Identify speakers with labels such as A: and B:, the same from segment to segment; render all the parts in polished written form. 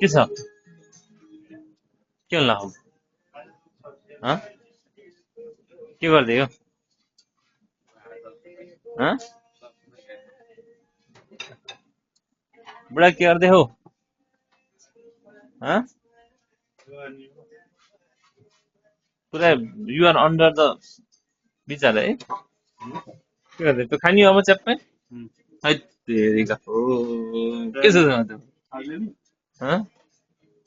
A: के छ के होला हौ हँ के गर्दै हो हँ बुढा के गर्दै हो हँ पुरा युआर अन्डर द विचार है के गर्दै त्यो खानी अब च्याप्पै है तेरिका हो के छ त्यो हँ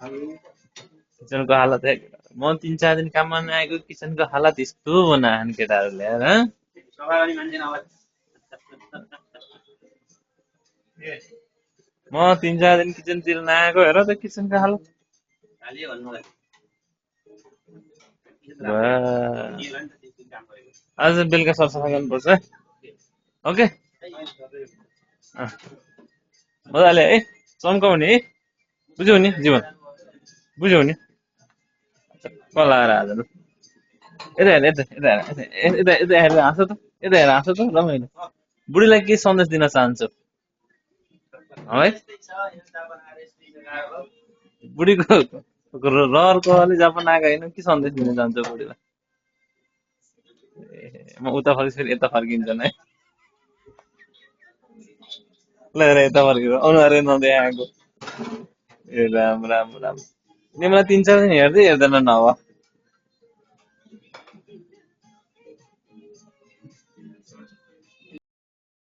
A: किचनको हालत है म 3-4 दिन काममा नआएको किचनको हालत यस्तो बनाएछन् केटाहरूले यार हँ म 3-4 दिन किचनतिर नआएको हेर त किचनको हालत वाह, आज बेलुका सरसफाइ गर्नुपर्छ ओके अँ, मजाले है चम्काउने है बुझ्यौ नि जीवन बुझ्यौ नि कलाएर आज ल यता हेर यता हेरेर हाँस त यता हेरेर हाँस त रमाइलो बुढीलाई के सन्देश दिन चाहन्छौ है बुढीको रहरको अलि जापान आएको होइन के सन्देश दिन चाहन्छौ बुढीलाई म उता फर्किस फेरि यता फर्किन्छन् है ल हेर यता फर्केर अनुहारै नदेखाएको ए राम राम राम तिमीलाई 3-4 दिन हेर्दै हेर्दैन नभए